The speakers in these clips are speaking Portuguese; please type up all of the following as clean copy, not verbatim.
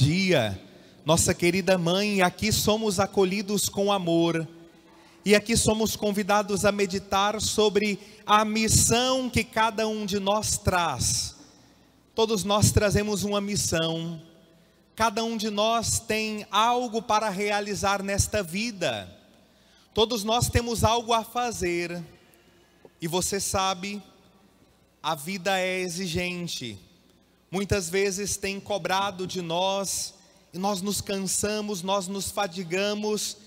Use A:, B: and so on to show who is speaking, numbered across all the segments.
A: dia, nossa querida mãe. Aqui somos acolhidos com amor. E aqui somos convidados a meditar sobre a missão que cada um de nós traz. Todos nós trazemos uma missão. Cada um de nós tem algo para realizar nesta vida. Todos nós temos algo a fazer. E você sabe, a vida é exigente. Muitas vezes tem cobrado de nós, e nós nos cansamos, nós nos fadigamos,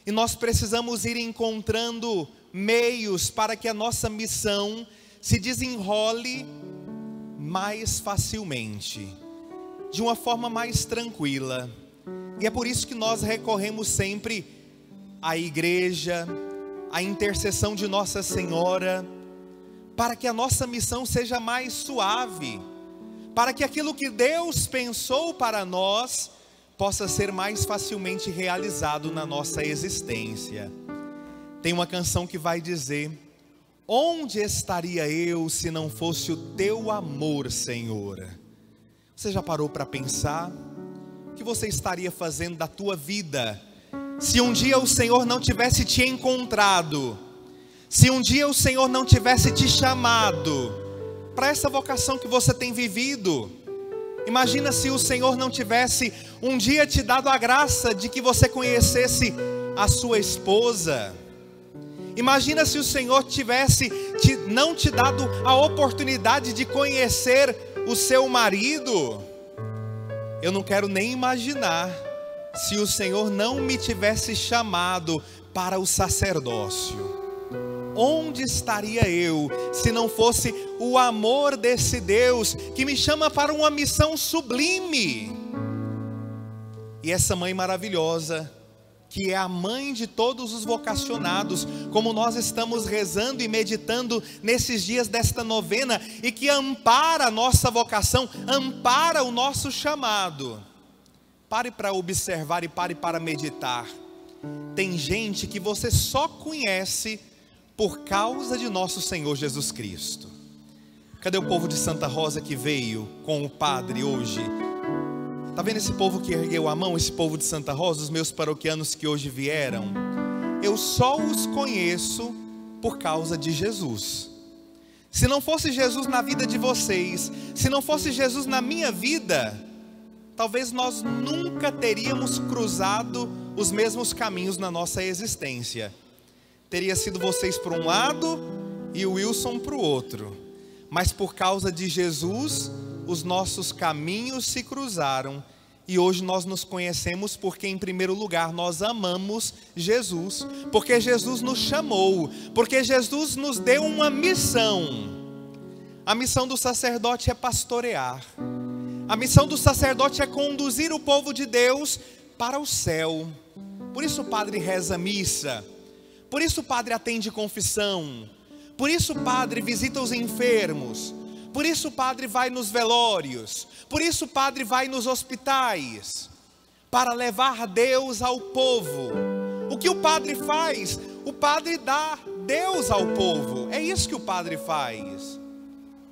A: e nós precisamos ir encontrando meios para que a nossa missão se desenrole mais facilmente, de uma forma mais tranquila. E é por isso que nós recorremos sempre à igreja, à intercessão de Nossa Senhora, para que a nossa missão seja mais suave, para que aquilo que Deus pensou para nós possa ser mais facilmente realizado na nossa existência. Tem uma canção que vai dizer: onde estaria eu se não fosse o teu amor, Senhor? Você já parou para pensar o que você estaria fazendo da tua vida se um dia o Senhor não tivesse te encontrado, se um dia o Senhor não tivesse te chamado para essa vocação que você tem vivido? Imagina se o Senhor não tivesse um dia te dado a graça de que você conhecesse a sua esposa. Imagina se o Senhor tivesse não te dado a oportunidade de conhecer o seu marido. Eu não quero nem imaginar se o Senhor não me tivesse chamado para o sacerdócio. Onde estaria eu se não fosse o amor desse Deus que me chama para uma missão sublime? E essa mãe maravilhosa, que é a mãe de todos os vocacionados, como nós estamos rezando e meditando nesses dias desta novena, e que ampara a nossa vocação, ampara o nosso chamado. Pare para observar e pare para meditar. Tem gente que você só conhece por causa de nosso Senhor Jesus Cristo. Cadê o povo de Santa Rosa que veio com o padre hoje? Está vendo esse povo que ergueu a mão, esse povo de Santa Rosa, os meus paroquianos que hoje vieram? Eu só os conheço por causa de Jesus. Se não fosse Jesus na vida de vocês, se não fosse Jesus na minha vida, talvez nós nunca teríamos cruzado os mesmos caminhos na nossa existência. Teria sido vocês por um lado e o Wilson para o outro. Mas por causa de Jesus, os nossos caminhos se cruzaram. E hoje nós nos conhecemos porque, em primeiro lugar, nós amamos Jesus. Porque Jesus nos chamou. Porque Jesus nos deu uma missão. A missão do sacerdote é pastorear. A missão do sacerdote é conduzir o povo de Deus para o céu. Por isso o padre reza a missa. Por isso o padre atende confissão. Por isso o padre visita os enfermos. Por isso o padre vai nos velórios. Por isso o padre vai nos hospitais. Para levar Deus ao povo. O que o padre faz? O padre dá Deus ao povo. É isso que o padre faz.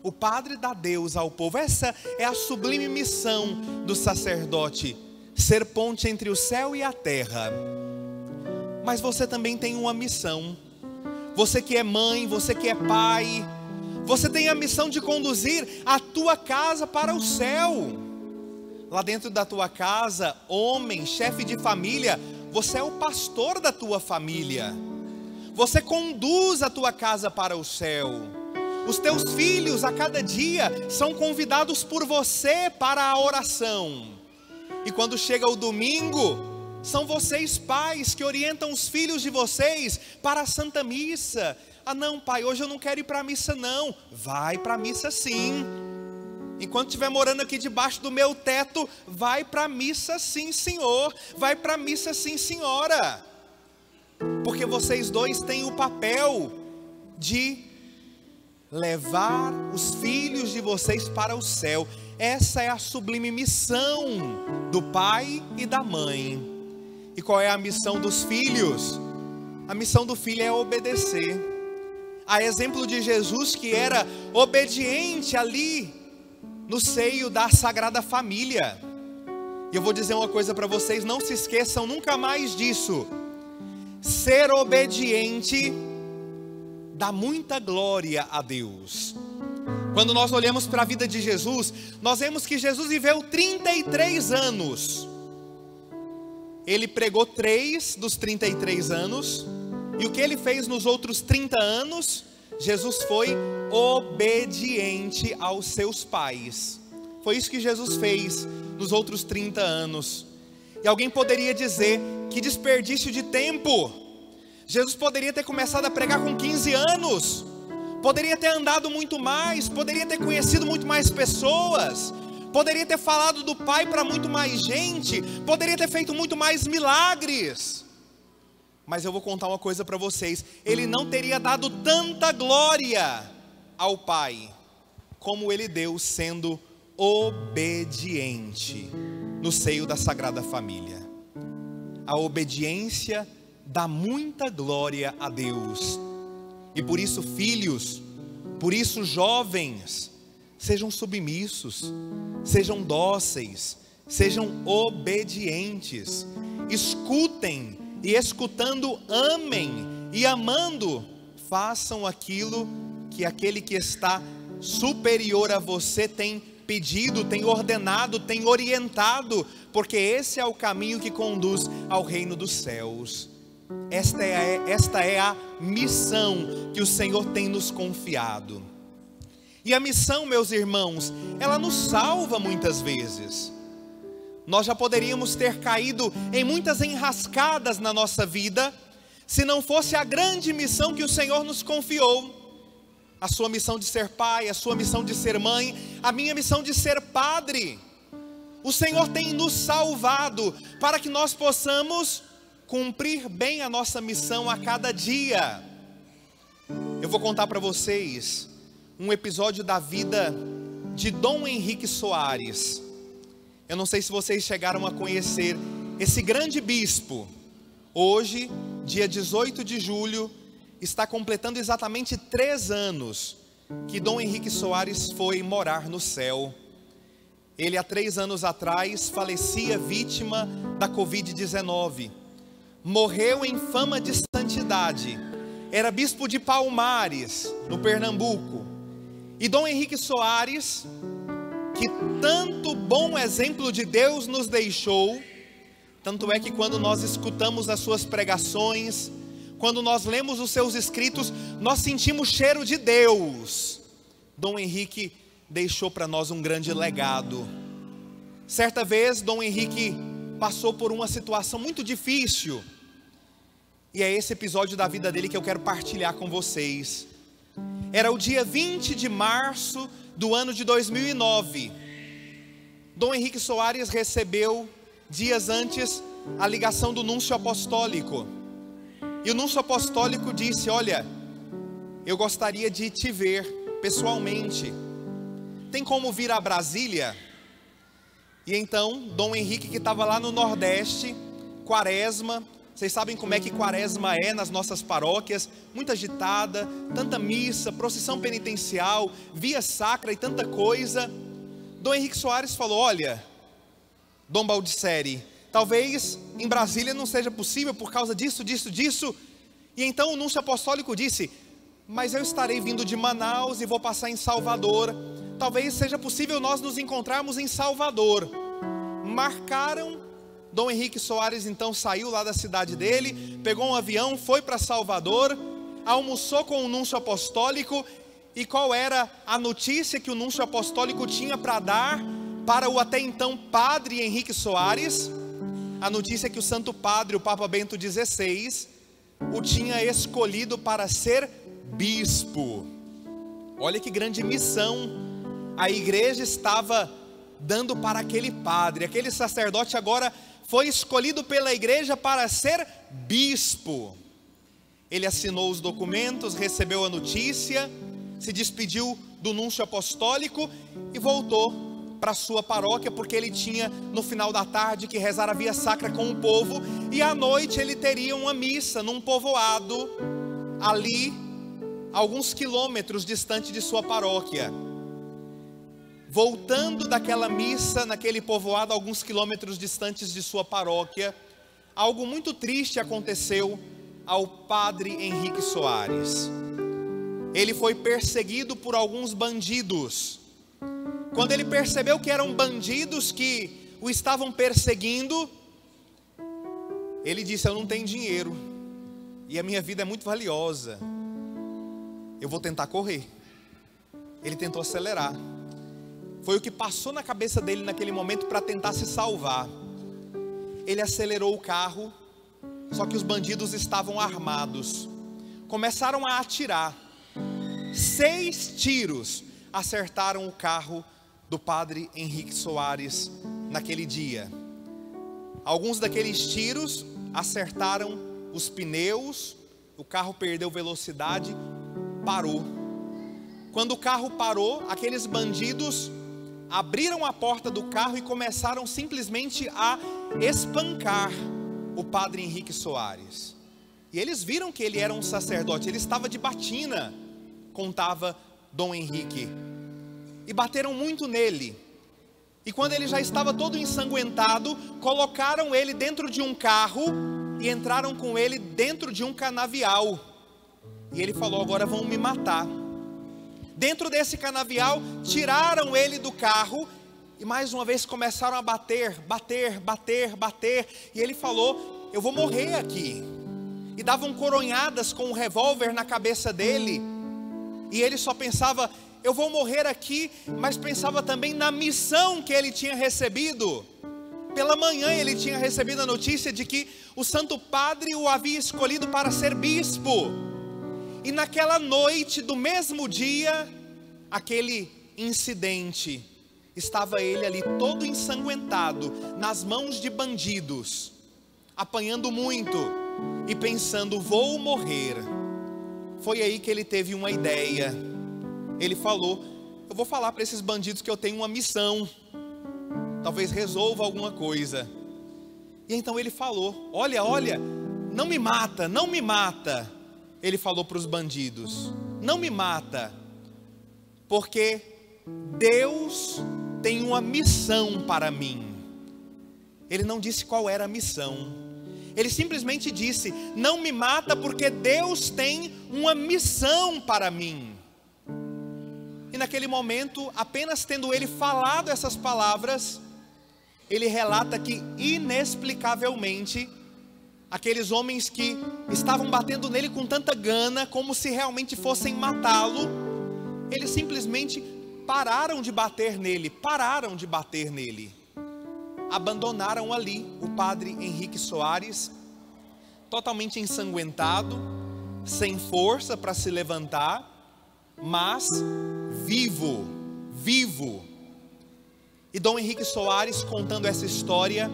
A: O padre dá Deus ao povo. Essa é a sublime missão do sacerdote. Ser ponte entre o céu e a terra. Mas você também tem uma missão. Você que é mãe, você que é pai, você tem a missão de conduzir a tua casa para o céu. Lá dentro da tua casa, homem, chefe de família, você é o pastor da tua família. Você conduz a tua casa para o céu. Os teus filhos a cada dia são convidados por você para a oração. E quando chega o domingo, são vocês pais que orientam os filhos de vocês para a Santa Missa. Ah não, pai, hoje eu não quero ir para a missa não. Vai para a missa sim. Enquanto estiver morando aqui debaixo do meu teto, vai para a missa sim, senhor. Vai para a missa sim, senhora. Porque vocês dois têm o papel de levar os filhos de vocês para o céu. Essa é a sublime missão do pai e da mãe. E qual é a missão dos filhos? A missão do filho é obedecer. A exemplo de Jesus, que era obediente ali no seio da Sagrada Família. E eu vou dizer uma coisa para vocês, não se esqueçam nunca mais disso. Ser obediente dá muita glória a Deus. Quando nós olhamos para a vida de Jesus, nós vemos que Jesus viveu 33 anos. Ele pregou 3 dos 33 anos. E o que ele fez nos outros 30 anos? Jesus foi obediente aos seus pais. Foi isso que Jesus fez nos outros 30 anos. E alguém poderia dizer, que desperdício de tempo. Jesus poderia ter começado a pregar com 15 anos. Poderia ter andado muito mais. Poderia ter conhecido muito mais pessoas. Poderia ter falado do Pai para muito mais gente. Poderia ter feito muito mais milagres. Mas eu vou contar uma coisa para vocês. Ele não teria dado tanta glória ao Pai como ele deu sendo obediente no seio da Sagrada Família. A obediência dá muita glória a Deus. E por isso, filhos, por isso, jovens, sejam submissos, sejam dóceis, sejam obedientes, escutem, e escutando amem, e amando façam aquilo que aquele que está superior a você tem pedido, tem ordenado, tem orientado, porque esse é o caminho que conduz ao reino dos céus. Esta é a missão que o Senhor tem nos confiado. E a missão, meus irmãos, ela nos salva muitas vezes. Nós já poderíamos ter caído em muitas enrascadas na nossa vida, se não fosse a grande missão que o Senhor nos confiou. A sua missão de ser pai, a sua missão de ser mãe, a minha missão de ser padre. O Senhor tem nos salvado para que nós possamos cumprir bem a nossa missão a cada dia. Eu vou contar para vocês um episódio da vida de Dom Henrique Soares. Eu não sei se vocês chegaram a conhecer esse grande bispo. Hoje, dia 18 de julho, está completando exatamente 3 anos que Dom Henrique Soares foi morar no céu. Ele há 3 anos atrás falecia vítima da Covid-19. Morreu em fama de santidade. Era bispo de Palmares, no Pernambuco. E Dom Henrique Soares, que tanto bom exemplo de Deus nos deixou, tanto é que quando nós escutamos as suas pregações, quando nós lemos os seus escritos, nós sentimos cheiro de Deus. Dom Henrique deixou para nós um grande legado. Certa vez, Dom Henrique passou por uma situação muito difícil, e é esse episódio da vida dele que eu quero partilhar com vocês. Era o dia 20 de março do ano de 2009. Dom Henrique Soares recebeu, dias antes, a ligação do núncio apostólico. E o núncio apostólico disse: olha, eu gostaria de te ver pessoalmente. Tem como vir a Brasília? E então, Dom Henrique, que estava lá no Nordeste, quaresma, vocês sabem como é que quaresma é nas nossas paróquias, muita agitada, tanta missa, procissão penitencial, via sacra e tanta coisa. Dom Henrique Soares falou: olha, Dom Baldisseri, talvez em Brasília não seja possível por causa disso. E então o núncio apostólico disse: mas eu estarei vindo de Manaus e vou passar em Salvador. Talvez seja possível nós nos encontrarmos em Salvador. Marcaram. Dom Henrique Soares então saiu lá da cidade dele, pegou um avião, foi para Salvador, almoçou com o núncio apostólico. E qual era a notícia que o núncio apostólico tinha para dar para o até então padre Henrique Soares? A notícia é que o Santo Padre, o Papa Bento XVI, o tinha escolhido para ser bispo. Olha que grande missão a igreja estava dando para aquele padre. Aquele sacerdote agora foi escolhido pela igreja para ser bispo. Ele assinou os documentos, recebeu a notícia, se despediu do núncio apostólico e voltou para a sua paróquia, porque ele tinha no final da tarde que rezar a via sacra com o povo, e à noite ele teria uma missa num povoado ali, alguns quilômetros distante de sua paróquia. voltando daquela missa naquele povoado, alguns quilômetros distantes de sua paróquia, algo muito triste aconteceu ao padre Henrique Soares. Ele foi perseguido por alguns bandidos. Quando ele percebeu que eram bandidos que o estavam perseguindo, ele disse: eu não tenho dinheiro, e a minha vida é muito valiosa, eu vou tentar correr. Ele tentou acelerar. Foi o que passou na cabeça dele naquele momento para tentar se salvar. Ele acelerou o carro, só que os bandidos estavam armados. Começaram a atirar. 6 tiros acertaram o carro do padre Henrique Soares naquele dia. Alguns daqueles tiros acertaram os pneus, o carro perdeu velocidade, parou. Quando o carro parou, aqueles bandidos abriram a porta do carro e começaram simplesmente a espancar o padre Henrique Soares. E eles viram que ele era um sacerdote, ele estava de batina, contava Dom Henrique, e bateram muito nele. E quando ele já estava todo ensanguentado, colocaram ele dentro de um carro e entraram com ele dentro de um canavial. E ele falou: agora vão me matar. Dentro desse canavial, tiraram ele do carro e mais uma vez começaram a bater. E ele falou: eu vou morrer aqui. E davam coronhadas com um revólver na cabeça dele. E ele só pensava: eu vou morrer aqui, mas pensava também na missão que ele tinha recebido. Pela manhã ele tinha recebido a notícia de que o Santo Padre o havia escolhido para ser bispo. E naquela noite do mesmo dia, aquele incidente, estava ele ali todo ensanguentado, nas mãos de bandidos, apanhando muito e pensando: vou morrer. Foi aí que ele teve uma ideia. Ele falou: eu vou falar para esses bandidos que eu tenho uma missão, talvez resolva alguma coisa. E então ele falou: olha, não me mata, não me mata. Ele falou para os bandidos: não me mata, porque Deus tem uma missão para mim. Ele não disse qual era a missão. Ele simplesmente disse: não me mata porque Deus tem uma missão para mim. E naquele momento, apenas tendo ele falado essas palavras, ele relata que inexplicavelmente, aqueles homens que estavam batendo nele com tanta gana, como se realmente fossem matá-lo, eles simplesmente pararam de bater nele, abandonaram ali o padre Henrique Soares, totalmente ensanguentado, sem força para se levantar, mas vivo. E Dom Henrique Soares, contando essa história,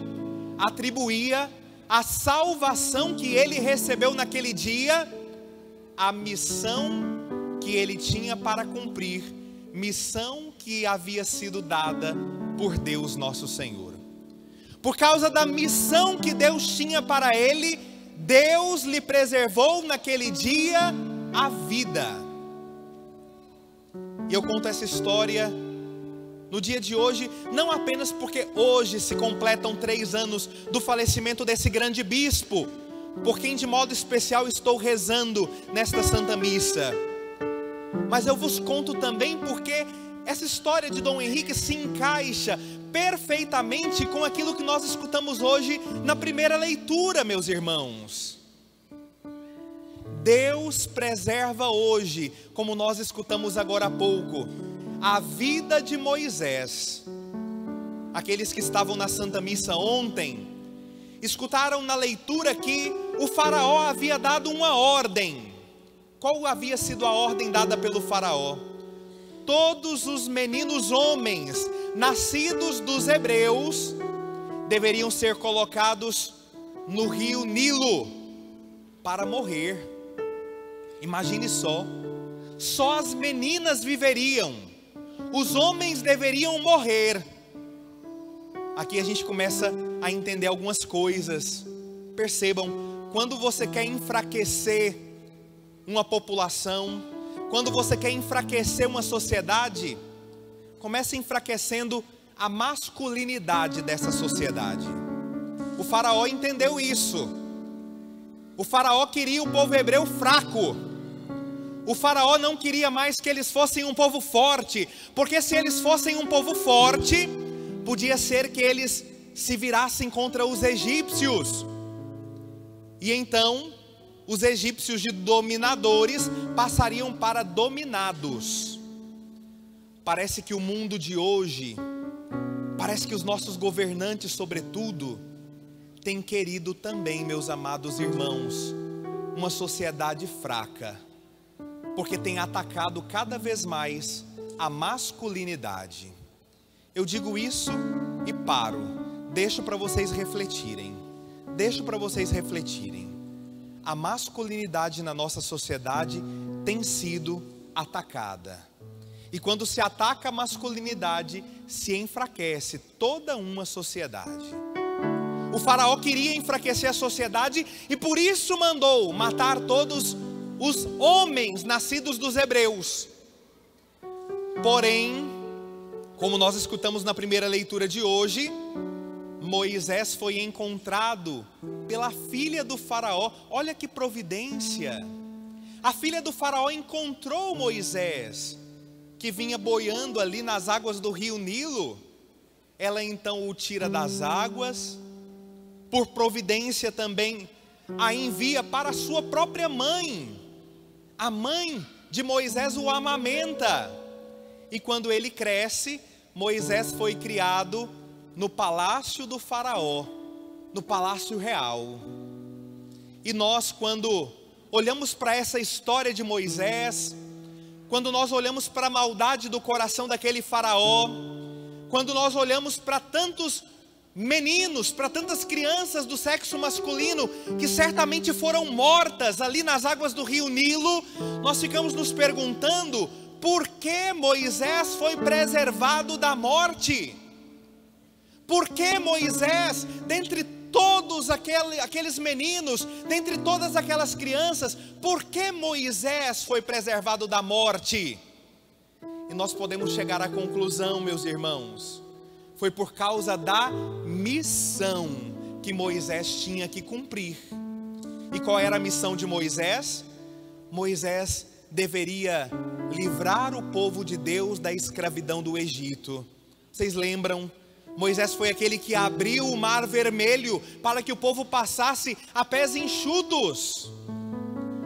A: atribuía a salvação que ele recebeu naquele dia à missão que ele tinha para cumprir, missão que havia sido dada por Deus nosso Senhor. Por causa da missão que Deus tinha para ele, Deus lhe preservou naquele dia a vida. E eu conto essa história no dia de hoje, não apenas porque hoje se completam 3 anos do falecimento desse grande bispo, por quem de modo especial estou rezando nesta Santa Missa, mas eu vos conto também porque essa história de Dom Henrique se encaixa perfeitamente com aquilo que nós escutamos hoje na primeira leitura, meus irmãos. Deus preserva hoje, como nós escutamos agora há pouco, a vida de Moisés. Aqueles que estavam na Santa Missa ontem, escutaram na leitura que o faraó havia dado uma ordem. Qual havia sido a ordem dada pelo faraó? Todos os meninos homens, nascidos dos hebreus, deveriam ser colocados no rio Nilo, para morrer. Imagine só as meninas viveriam, os homens deveriam morrer. Aqui a gente começa a entender algumas coisas. Percebam, quando você quer enfraquecer uma população, quando você quer enfraquecer uma sociedade, começa enfraquecendo a masculinidade dessa sociedade. O faraó entendeu isso. O faraó queria o povo hebreu fraco. O faraó não queria mais que eles fossem um povo forte, porque se eles fossem um povo forte, podia ser que eles se virassem contra os egípcios. E então, os egípcios de dominadores passariam para dominados. Parece que o mundo de hoje, parece que os nossos governantes, sobretudo, têm querido também, meus amados irmãos, uma sociedade fraca, porque tem atacado cada vez mais a masculinidade. Eu digo isso e paro, deixo para vocês refletirem, A masculinidade na nossa sociedade tem sido atacada. E quando se ataca a masculinidade, se enfraquece toda uma sociedade. O faraó queria enfraquecer a sociedade e por isso mandou matar todos os homens nascidos dos hebreus. Porém, como nós escutamos na primeira leitura de hoje, Moisés foi encontrado pela filha do faraó. Olha que providência! A filha do faraó encontrou Moisés, que vinha boiando ali nas águas do rio Nilo. Ela então o tira das águas, por providência também a envia para a sua própria mãe. A mãe de Moisés o amamenta. E quando ele cresce, Moisés foi criado no palácio do faraó, no palácio real. E nós, quando olhamos para essa história de Moisés, quando nós olhamos para a maldade do coração daquele faraó, quando nós olhamos para tantos meninos, para tantas crianças do sexo masculino, que certamente foram mortas ali nas águas do rio Nilo, nós ficamos nos perguntando, por que Moisés foi preservado da morte? Por que Moisés, dentre todos aqueles meninos, dentre todas aquelas crianças, por que Moisés foi preservado da morte? E nós podemos chegar à conclusão, meus irmãos, foi por causa da missão que Moisés tinha que cumprir. E qual era a missão de Moisés? Moisés deveria livrar o povo de Deus da escravidão do Egito. Vocês lembram? Moisés foi aquele que abriu o mar vermelho para que o povo passasse a pés enxutos,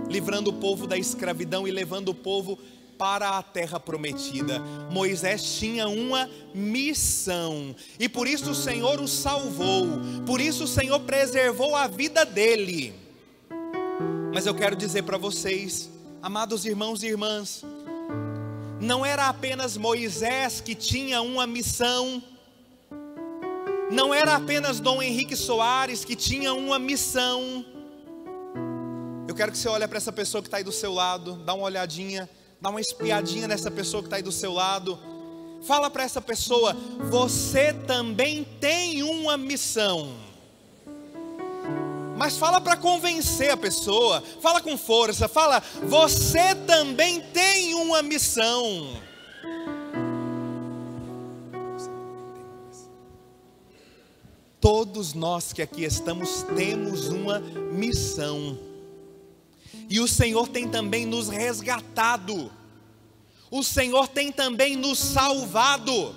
A: livrando o povo da escravidão e levando o povo para a terra prometida. Moisés tinha uma missão, e por isso o Senhor o salvou, por isso o Senhor preservou a vida dele. Mas eu quero dizer para vocês, amados irmãos e irmãs, não era apenas Moisés que tinha uma missão, não era apenas Dom Henrique Soares que tinha uma missão. Eu quero que você olhe para essa pessoa que está aí do seu lado, dá uma olhadinha, dá uma espiadinha nessa pessoa que está aí do seu lado. Fala para essa pessoa, você também tem uma missão. Mas fala para convencer a pessoa, fala com força, fala, você também tem uma missão. Todos nós que aqui estamos temos uma missão. E o Senhor tem também nos resgatado. O Senhor tem também nos salvado.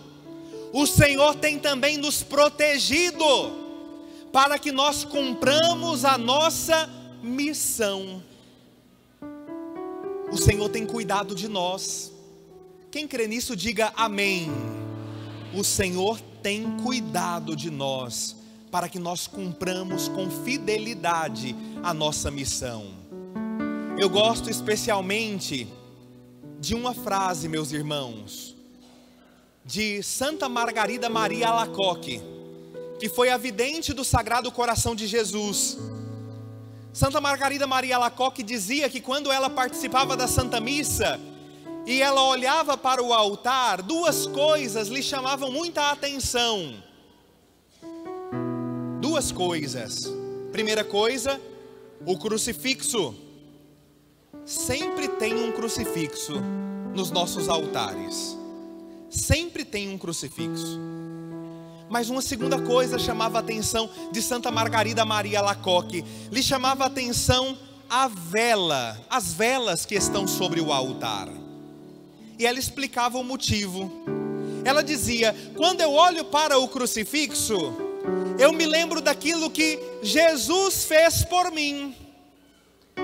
A: O Senhor tem também nos protegido, para que nós cumpramos a nossa missão. O Senhor tem cuidado de nós. Quem crê nisso, diga amém. O Senhor tem cuidado de nós, para que nós cumpramos com fidelidade a nossa missão. Eu gosto especialmente de uma frase, meus irmãos, de Santa Margarida Maria Alacoque, que foi a vidente do Sagrado Coração de Jesus. Santa Margarida Maria Alacoque dizia que quando ela participava da Santa Missa e ela olhava para o altar, duas coisas lhe chamavam muita atenção. Duas coisas. Primeira coisa, o crucifixo. Sempre tem um crucifixo nos nossos altares. sempre tem um crucifixo. Mas uma segunda coisa chamava a atenção de Santa Margarida Maria Alacoque. Lhe chamava a atenção a vela, as velas que estão sobre o altar. E ela explicava o motivo. Ela dizia: quando eu olho para o crucifixo, eu me lembro daquilo que Jesus fez por mim.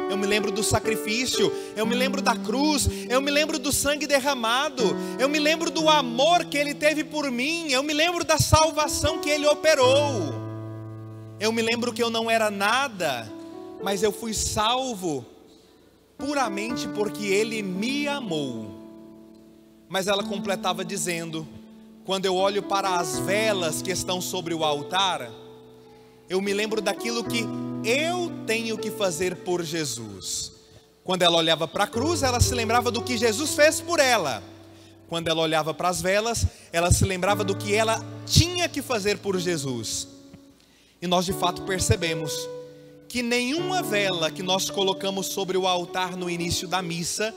A: Eu me lembro do sacrifício, eu me lembro da cruz, eu me lembro do sangue derramado, eu me lembro do amor que Ele teve por mim, eu me lembro da salvação que Ele operou. Eu me lembro que eu não era nada, mas eu fui salvo puramente porque Ele me amou. Mas ela completava dizendo: quando eu olho para as velas que estão sobre o altar, eu me lembro daquilo que eu tenho que fazer por Jesus. Quando ela olhava para a cruz, ela se lembrava do que Jesus fez por ela. Quando ela olhava para as velas, ela se lembrava do que ela tinha que fazer por Jesus. E nós de fato percebemos que nenhuma vela que nós colocamos sobre o altar no início da missa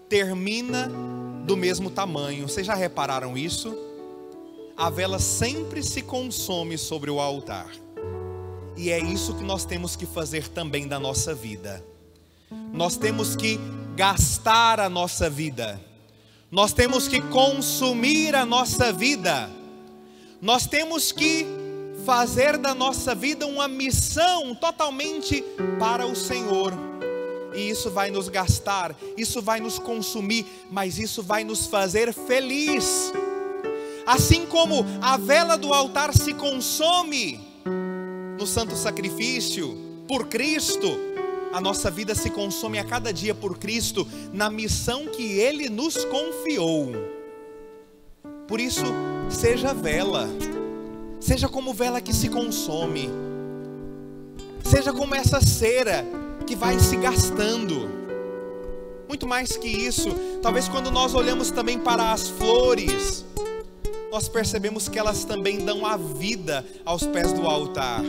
A: termina do mesmo tamanho. Vocês já repararam isso? A vela sempre se consome sobre o altar. E é isso que nós temos que fazer também da nossa vida. Nós temos que gastar a nossa vida. Nós temos que consumir a nossa vida. Nós temos que fazer da nossa vida uma missão totalmente para o Senhor. E isso vai nos gastar, isso vai nos consumir, mas isso vai nos fazer feliz. Assim como a vela do altar se consome no santo sacrifício por Cristo, a nossa vida se consome a cada dia por Cristo, na missão que Ele nos confiou. Por isso, seja vela, seja como vela que se consome, seja como essa cera que vai se gastando. Muito mais que isso, talvez quando nós olhamos também para as flores, nós percebemos que elas também dão a vida aos pés do altar.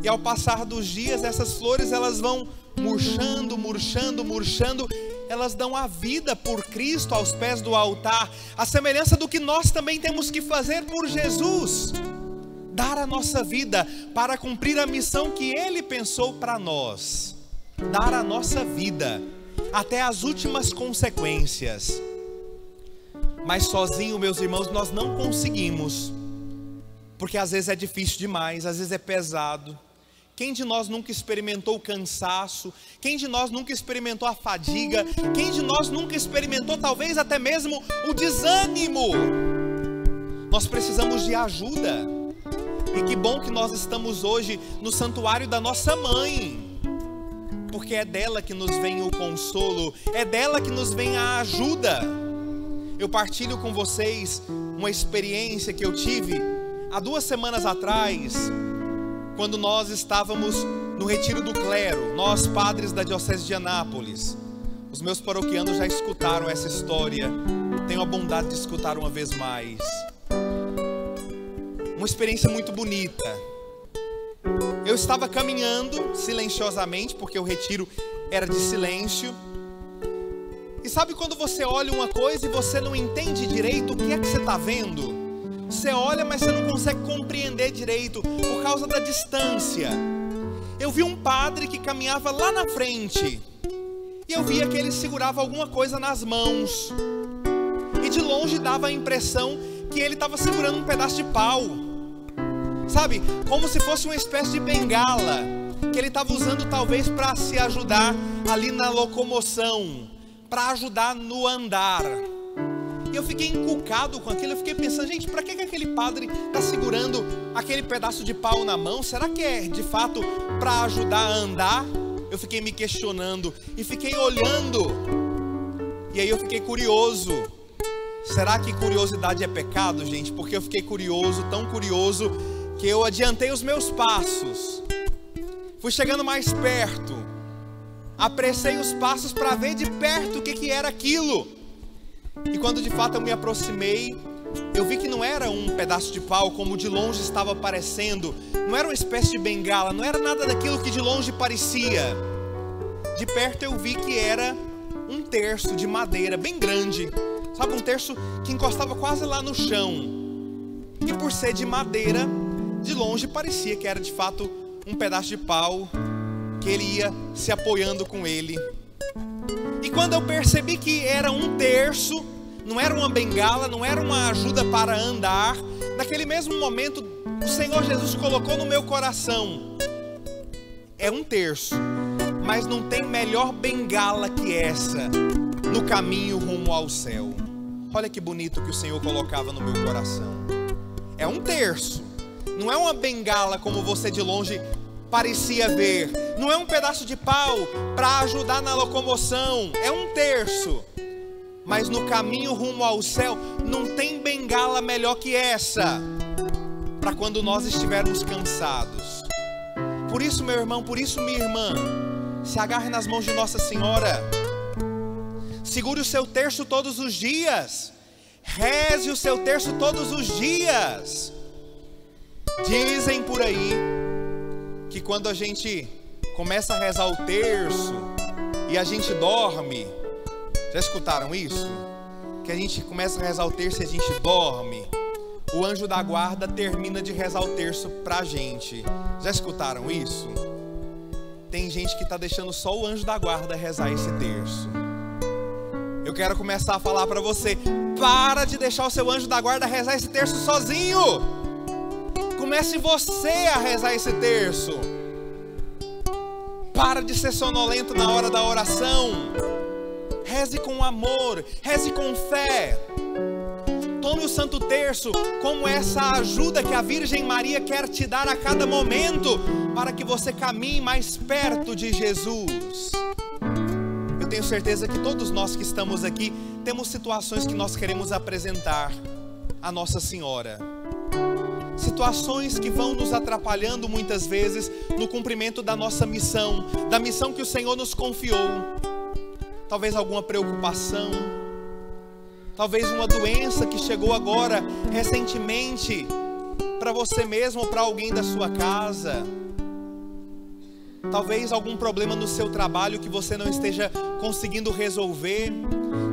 A: E ao passar dos dias, essas flores elas vão murchando, murchando, murchando. Elas dão a vida por Cristo aos pés do altar. A semelhança do que nós também temos que fazer por Jesus. Dar a nossa vida para cumprir a missão que Ele pensou para nós. Dar a nossa vida até as últimas consequências. Mas sozinho, meus irmãos, nós não conseguimos, porque às vezes é difícil demais, às vezes é pesado. Quem de nós nunca experimentou o cansaço? Quem de nós nunca experimentou a fadiga? Quem de nós nunca experimentou talvez até mesmo o desânimo? Nós precisamos de ajuda. E que bom que nós estamos hoje no santuário da nossa mãe, porque é dela que nos vem o consolo, é dela que nos vem a ajuda. Eu partilho com vocês uma experiência que eu tive há 2 semanas atrás, quando nós estávamos no retiro do clero, nós padres da diocese de Anápolis. Os meus paroquianos já escutaram essa história, tenho a bondade de escutar uma vez mais. Uma experiência muito bonita. Eu estava caminhando silenciosamente, porque o retiro era de silêncio. E sabe quando você olha uma coisa e você não entende direito o que é que você está vendo? Você olha, mas você não consegue compreender direito por causa da distância. Eu vi um padre que caminhava lá na frente, e eu via que ele segurava alguma coisa nas mãos, e de longe dava a impressão que ele estava segurando um pedaço de pau, sabe? Como se fosse uma espécie de bengala, que ele estava usando talvez para se ajudar ali na locomoção, para ajudar no andar. E eu fiquei encucado com aquilo, eu fiquei pensando, gente, para que aquele padre está segurando aquele pedaço de pau na mão? Será que é de fato para ajudar a andar? Eu fiquei me questionando e fiquei olhando. E aí eu fiquei curioso. Será que curiosidade é pecado, gente? Porque eu fiquei curioso, tão curioso, que eu adiantei os meus passos. Fui chegando mais perto. Apressei os passos para ver de perto o que era aquilo. E quando de fato eu me aproximei, eu vi que não era um pedaço de pau como de longe estava parecendo. Não era uma espécie de bengala, não era nada daquilo que de longe parecia. De perto eu vi que era um terço de madeira bem grande, Sabe, um terço que encostava quase lá no chão. E por ser de madeira, de longe parecia que era de fato um pedaço de pau que ele ia se apoiando com ele. E quando eu percebi que era um terço, não era uma bengala, não era uma ajuda para andar, naquele mesmo momento o Senhor Jesus colocou no meu coração: é um terço, mas não tem melhor bengala que essa no caminho rumo ao céu. Olha que bonito que o Senhor colocava no meu coração. É um terço, não é uma bengala como você de longe parecia ver, não é um pedaço de pau para ajudar na locomoção, é um terço, mas no caminho rumo ao céu não tem bengala melhor que essa, para quando nós estivermos cansados. Por isso, meu irmão, por isso, minha irmã, se agarre nas mãos de Nossa Senhora, segure o seu terço todos os dias, reze o seu terço todos os dias. Dizem por aí que quando a gente começa a rezar o terço e a gente dorme, já escutaram isso? Que a gente começa a rezar o terço e a gente dorme, o anjo da guarda termina de rezar o terço pra gente. Já escutaram isso? Tem gente que está deixando só o anjo da guarda rezar esse terço. Eu quero começar a falar para você: para de deixar o seu anjo da guarda rezar esse terço sozinho. Comece você a rezar esse terço. Para de ser sonolento na hora da oração. Reze com amor, reze com fé. Tome o Santo Terço como essa ajuda que a Virgem Maria quer te dar a cada momento, para que você caminhe mais perto de Jesus. Eu tenho certeza que todos nós que estamos aqui temos situações que nós queremos apresentar à Nossa Senhora. Situações que vão nos atrapalhando muitas vezes no cumprimento da nossa missão, da missão que o Senhor nos confiou. Talvez alguma preocupação, talvez uma doença que chegou agora, recentemente, para você mesmo ou para alguém da sua casa. Talvez algum problema no seu trabalho que você não esteja conseguindo resolver.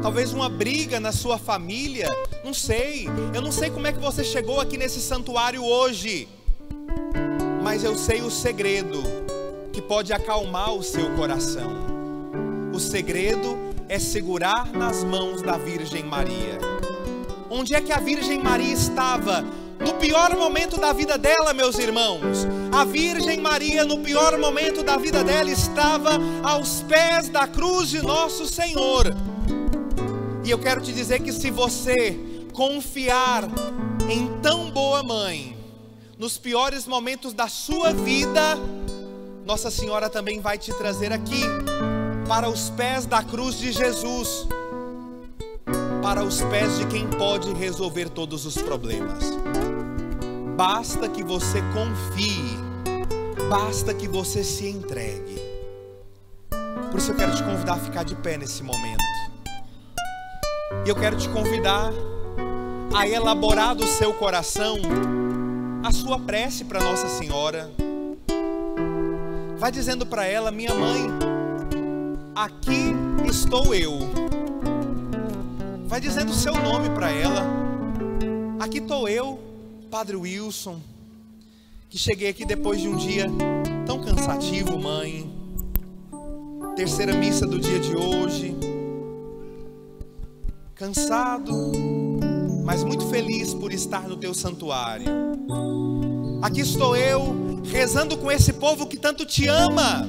A: Talvez uma briga na sua família. Não sei, eu não sei como é que você chegou aqui nesse santuário hoje, mas eu sei o segredo que pode acalmar o seu coração. O segredo é segurar nas mãos da Virgem Maria. Onde é que a Virgem Maria estava no pior momento da vida dela, meus irmãos? A Virgem Maria, no pior momento da vida dela, estava aos pés da cruz de nosso Senhor. E eu quero te dizer que se você confiar em tão boa mãe, nos piores momentos da sua vida, Nossa Senhora também vai te trazer aqui, para os pés da cruz de Jesus, para os pés de quem pode resolver todos os problemas. Basta que você confie, basta que você se entregue. Por isso eu quero te convidar a ficar de pé nesse momento. E eu quero te convidar a elaborar do seu coração a sua prece para Nossa Senhora. Vai dizendo para ela: minha mãe, aqui estou eu. Vai dizendo o seu nome para ela. Aqui estou eu, Padre Wilson, que cheguei aqui depois de um dia tão cansativo, mãe. Terceira missa do dia de hoje. Cansado, mas muito feliz por estar no teu santuário. Aqui estou eu, rezando com esse povo que tanto te ama.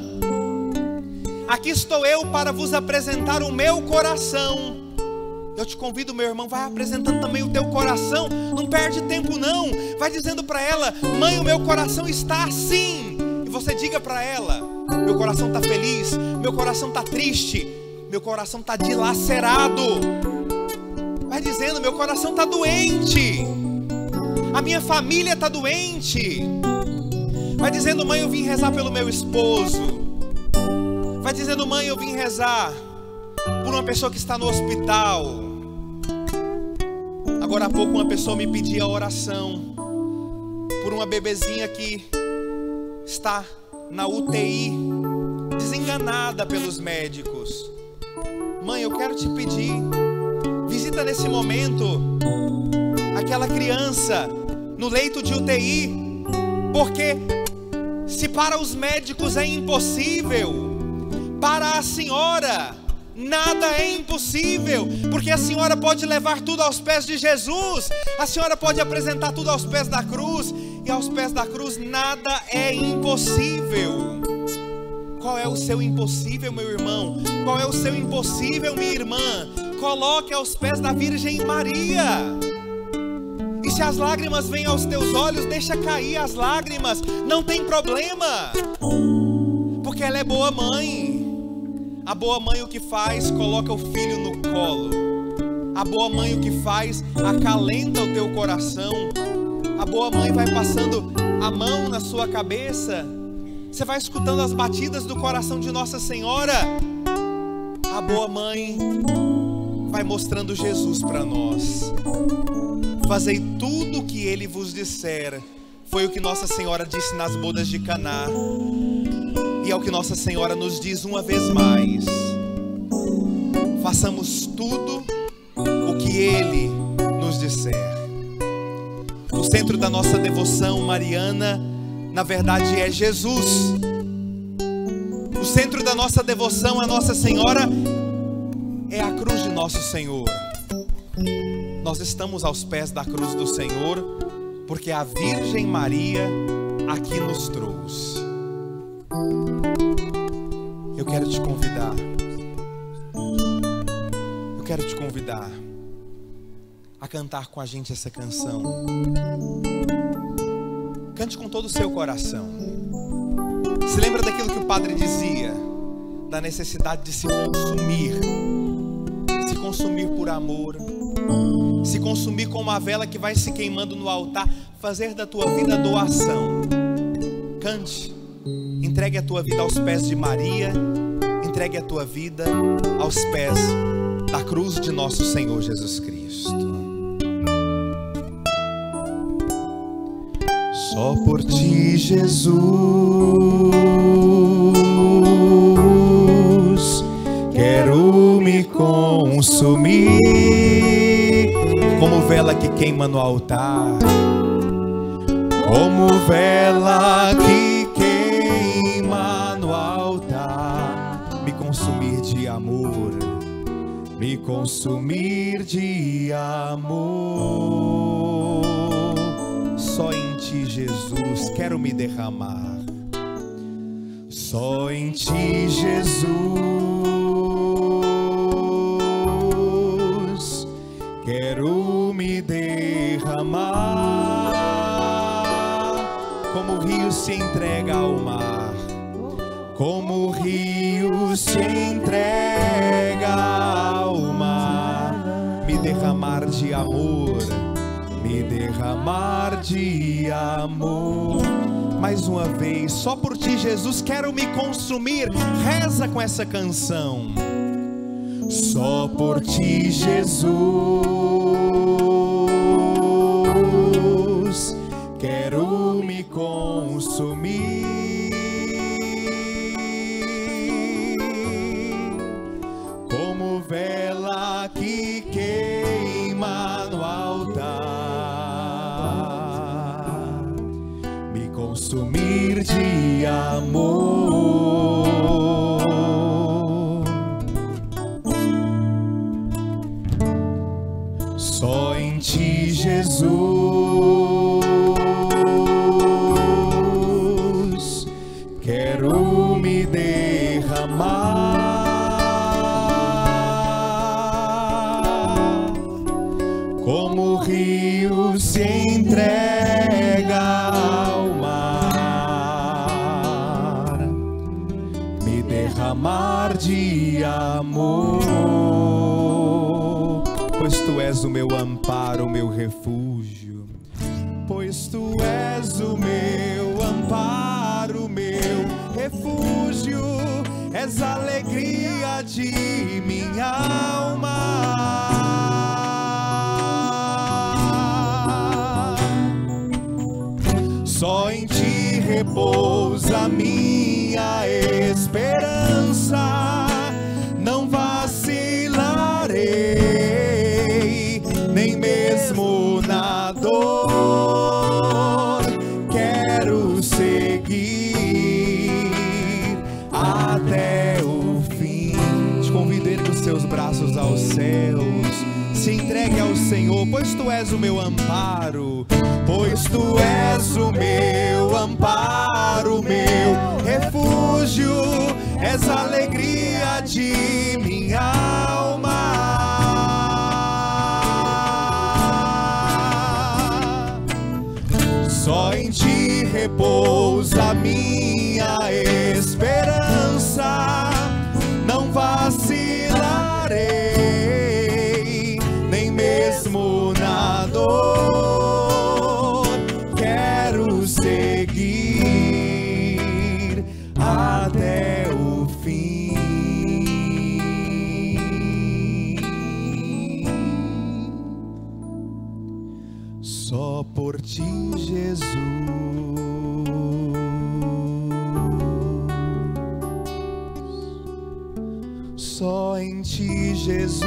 A: Aqui estou eu para vos apresentar o meu coração. Eu te convido, meu irmão, vai apresentando também o teu coração. Não perde tempo não. Vai dizendo para ela: mãe, o meu coração está assim. E você diga para ela: meu coração está feliz, meu coração está triste, meu coração está dilacerado. Vai dizendo: meu coração está doente, a minha família está doente. Vai dizendo: mãe, eu vim rezar pelo meu esposo. Vai dizendo: mãe, eu vim rezar por uma pessoa que está no hospital. Agora há pouco uma pessoa me pedia oração por uma bebezinha que está na UTI, desenganada pelos médicos. Mãe, eu quero te pedir, visita Imagina nesse momento aquela criança no leito de UTI, porque se para os médicos é impossível, para a senhora nada é impossível, porque a senhora pode levar tudo aos pés de Jesus, a senhora pode apresentar tudo aos pés da cruz, e aos pés da cruz nada é impossível. Qual é o seu impossível, meu irmão? Qual é o seu impossível, minha irmã? Coloque aos pés da Virgem Maria. E se as lágrimas vêm aos teus olhos, deixa cair as lágrimas, não tem problema, porque ela é boa mãe. A boa mãe o que faz? Coloca o filho no colo. A boa mãe o que faz? Acalenta o teu coração. A boa mãe vai passando a mão na sua cabeça. Você vai escutando as batidas do coração de Nossa Senhora. A boa mãe vai mostrando Jesus para nós. Fazei tudo o que Ele vos disser. Foi o que Nossa Senhora disse nas bodas de Caná. E é o que Nossa Senhora nos diz uma vez mais. Façamos tudo o que Ele nos disser. O centro da nossa devoção mariana, na verdade, é Jesus. O centro da nossa devoção a Nossa Senhora é a cruz de nosso Senhor. Nós estamos aos pés da cruz do Senhor, porque a Virgem Maria aqui nos trouxe. Eu quero te convidar. Eu quero te convidar a cantar com a gente essa canção. Cante com todo o seu coração. Se lembra daquilo que o padre dizia, da necessidade de se consumir por amor, se consumir como a vela que vai se queimando no altar, fazer da tua vida doação. Cante, entregue a tua vida aos pés de Maria, entregue a tua vida aos pés da cruz de nosso Senhor Jesus Cristo. Só por ti, Jesus, quero me consumir como vela que queima no altar, como vela que queima no altar, me consumir de amor, me consumir de amor. Só em ti, Jesus, quero me derramar. Só em ti, Jesus, quero me derramar. Como o rio se entrega ao mar, como o rio se entrega ao mar, me derramar de amor, me derramar de amor. Mais uma vez, só por ti, Jesus, quero me consumir. Reza com essa canção. Só por ti, Jesus, quero me consumir como vela que queima no altar, me consumir de amor. Só em ti, Jesus, quero me derramar. Como o rio se entrega ao mar, me derramar de amor. Pois tu és o meu amparo, o meu refúgio. Pois tu és o meu amparo, o meu refúgio. És a alegria de minha alma. Só em ti repousa minha esperança. Não vacilarei, Senhor, pois tu és o meu amparo, pois tu és o meu amparo, meu refúgio, és a alegria de minha alma. Só em ti repousa minha esperança, não vacilarei, nem mesmo na dor. Quero seguir até o fim. Só por ti, Jesus, só em ti, Jesus,